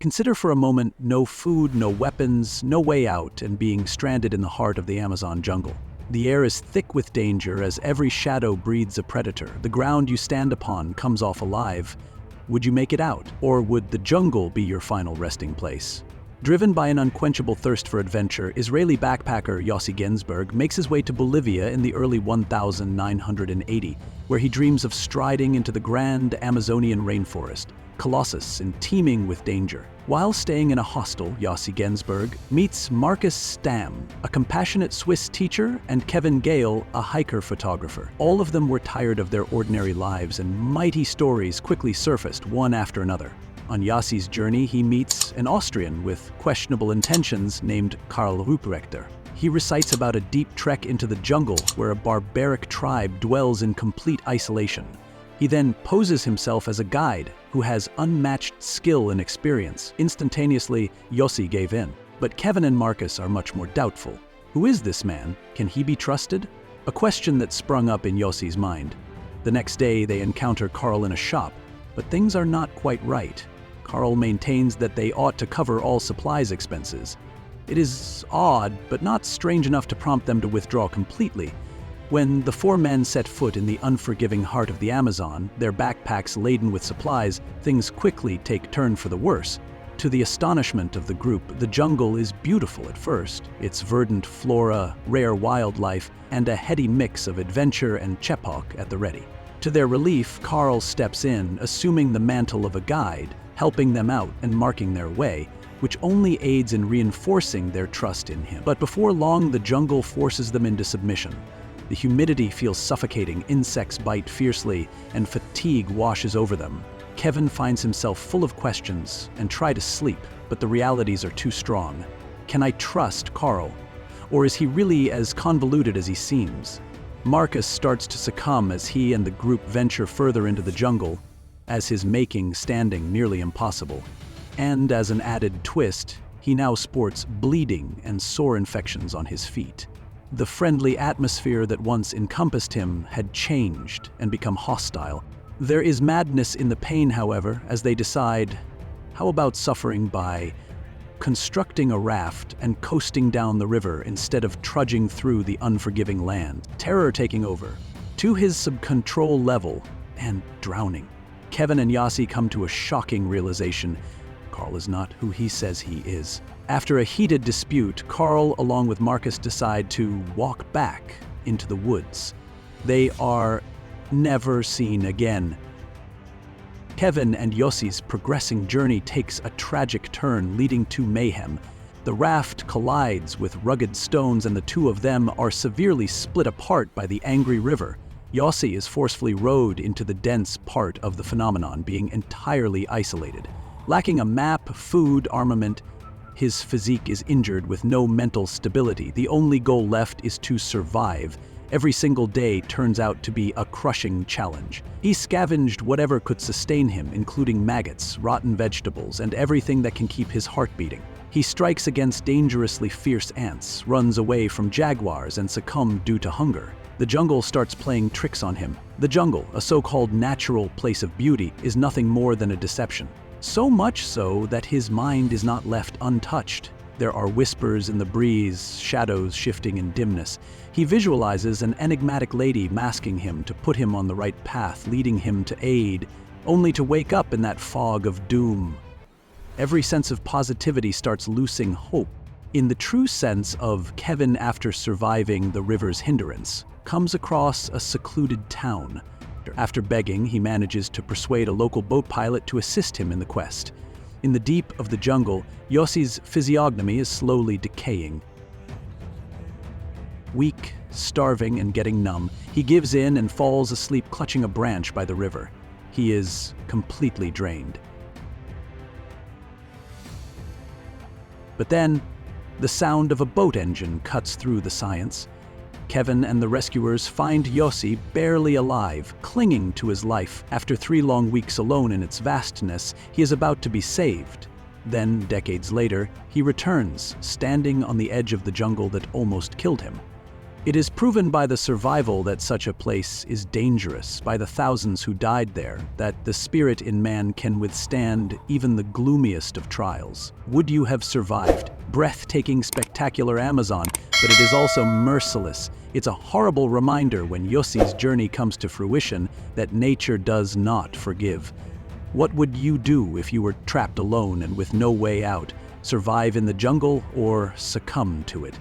Consider for a moment no food, no weapons, no way out, and being stranded in the heart of the Amazon jungle. The air is thick with danger as every shadow breeds a predator. The ground you stand upon comes off alive. Would you make it out? Or would the jungle be your final resting place? Driven by an unquenchable thirst for adventure, Israeli backpacker Yossi Ginsberg makes his way to Bolivia in the early 1980, where he dreams of striding into the grand Amazonian rainforest, colossus and teeming with danger. While staying in a hostel, Yossi Ginsberg meets Marcus Stam, a compassionate Swiss teacher, and Kevin Gale, a hiker photographer. All of them were tired of their ordinary lives, and mighty stories quickly surfaced one after another. On Yossi's journey, he meets an Austrian with questionable intentions named Karl Ruprechter. He recites about a deep trek into the jungle where a barbaric tribe dwells in complete isolation. He then poses himself as a guide who has unmatched skill and experience. Instantaneously, Yossi gave in. But Kevin and Marcus are much more doubtful. Who is this man? Can he be trusted? A question that sprung up in Yossi's mind. The next day, they encounter Karl in a shop, but things are not quite right. Karl maintains that they ought to cover all supplies expenses. It is odd, but not strange enough to prompt them to withdraw completely. When the four men set foot in the unforgiving heart of the Amazon, their backpacks laden with supplies, things quickly take turn for the worse. To the astonishment of the group, the jungle is beautiful at first. Its verdant flora, rare wildlife, and a heady mix of adventure and chephok at the ready. To their relief, Karl steps in, assuming the mantle of a guide, helping them out and marking their way, which only aids in reinforcing their trust in him. But before long, the jungle forces them into submission. The humidity feels suffocating, insects bite fiercely, and fatigue washes over them. Kevin finds himself full of questions and tries to sleep, but the realities are too strong. Can I trust Karl? Or is he really as convoluted as he seems? Marcus starts to succumb as he and the group venture further into the jungle, as his making standing nearly impossible. And as an added twist, he now sports bleeding and sore infections on his feet. The friendly atmosphere that once encompassed him had changed and become hostile. There is madness in the pain, however, as they decide, how about suffering by constructing a raft and coasting down the river instead of trudging through the unforgiving land, terror taking over, to his sub-control level, and drowning. Kevin and Yossi come to a shocking realization. Karl is not who he says he is. After a heated dispute, Karl, along with Marcus, decide to walk back into the woods. They are never seen again. Kevin and Yossi's progressing journey takes a tragic turn, leading to mayhem. The raft collides with rugged stones, and the two of them are severely split apart by the angry river. Yossi is forcefully rowed into the dense part of the phenomenon, being entirely isolated. Lacking a map, food, armament, his physique is injured with no mental stability. The only goal left is to survive. Every single day turns out to be a crushing challenge. He scavenged whatever could sustain him, including maggots, rotten vegetables, and everything that can keep his heart beating. He strikes against dangerously fierce ants, runs away from jaguars, and succumbs due to hunger. The jungle starts playing tricks on him. The jungle, a so-called natural place of beauty, is nothing more than a deception. So much so that his mind is not left untouched. There are whispers in the breeze, shadows shifting in dimness. He visualizes an enigmatic lady masking him to put him on the right path, leading him to aid, only to wake up in that fog of doom. Every sense of positivity starts losing hope. In the true sense of Kevin, after surviving the river's hindrance, comes across a secluded town. After begging, he manages to persuade a local boat pilot to assist him in the quest. In the deep of the jungle, Yossi's physiognomy is slowly decaying. Weak, starving, and getting numb, he gives in and falls asleep clutching a branch by the river. He is completely drained. But then, the sound of a boat engine cuts through the silence. Kevin and the rescuers find Yossi barely alive, clinging to his life. After 3 long weeks alone in its vastness, he is about to be saved. Then, decades later, he returns, standing on the edge of the jungle that almost killed him. It is proven by the survival that such a place is dangerous, by the thousands who died there, that the spirit in man can withstand even the gloomiest of trials. Would you have survived? Breathtaking, spectacular Amazon, but it is also merciless. It's a horrible reminder when Yossi's journey comes to fruition that nature does not forgive. What would you do if you were trapped alone and with no way out? Survive in the jungle or succumb to it?